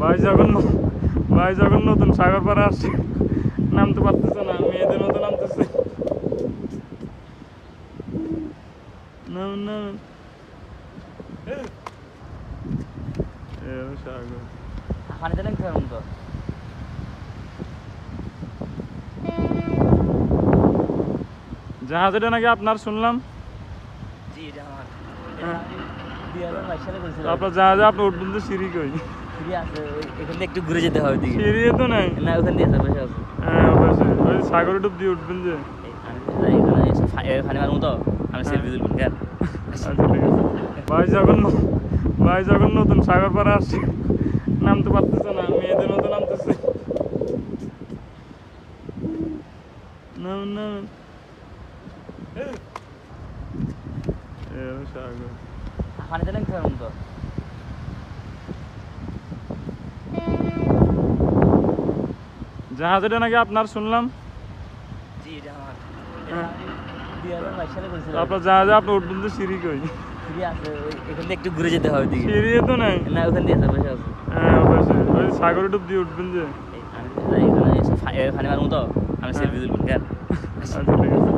ভাই যখন ভাই যখন নতুন সাগর পাড়ে আসছে নামতে পারতেছে না, মেয়েদের মতো নামতেছে। নাম নাম সাগর পানি দিলেন কেমন তো জাহাজটা নাকি আপনার শুনলাম। জি এটা আমার হ্যাঁ। 2022 সালে করেছিল। আপনার জাহাজে আপনি উঠবেন তো সিঁড়ি কই? সিঁড়ি আছে এখান থেকে একটু ঘুরে যেতে হবে দিকে। সিঁড়ি তো নাই। না ওখান দিয়ে আছে বসে আছে। হ্যাঁ অবশ্যই, ওই সাগরে ডুব দিয়ে উঠবেন যে। আমি এখানে এসে পানি মারবো তো আমি হ্যাঁ। সেলফি তুলবো কেন আচ্ছা ঠিক আছে। ভাই যখন নতুন সাগর পাড়ে আসছে নামতে পারতেছে না, মেয়েদের মতো নামতেছে। নাম নাম সাগর পানি দিলেন কেমন তো জাহাজটা নাকি আপনার শুনলাম। জি এটা আমার হ্যাঁ। 2022 সালে করেছিল। আপনার জাহাজে আপনি উঠবেন তো সিঁড়ি কই? সিঁড়ি আছে এখান থেকে একটু ঘুরে যেতে হবে দিকে। সিঁড়ি তো নাই। না ওখান দিয়ে আছে বসে আছে। হ্যাঁ অবশ্যই, ওই সাগরে ডুব দিয়ে উঠবেন যে। আমি এখানে এসে পানি মারবো তো আমি হ্যাঁ। সেলফি তুলবো কেন আচ্ছা ঠিক আছে।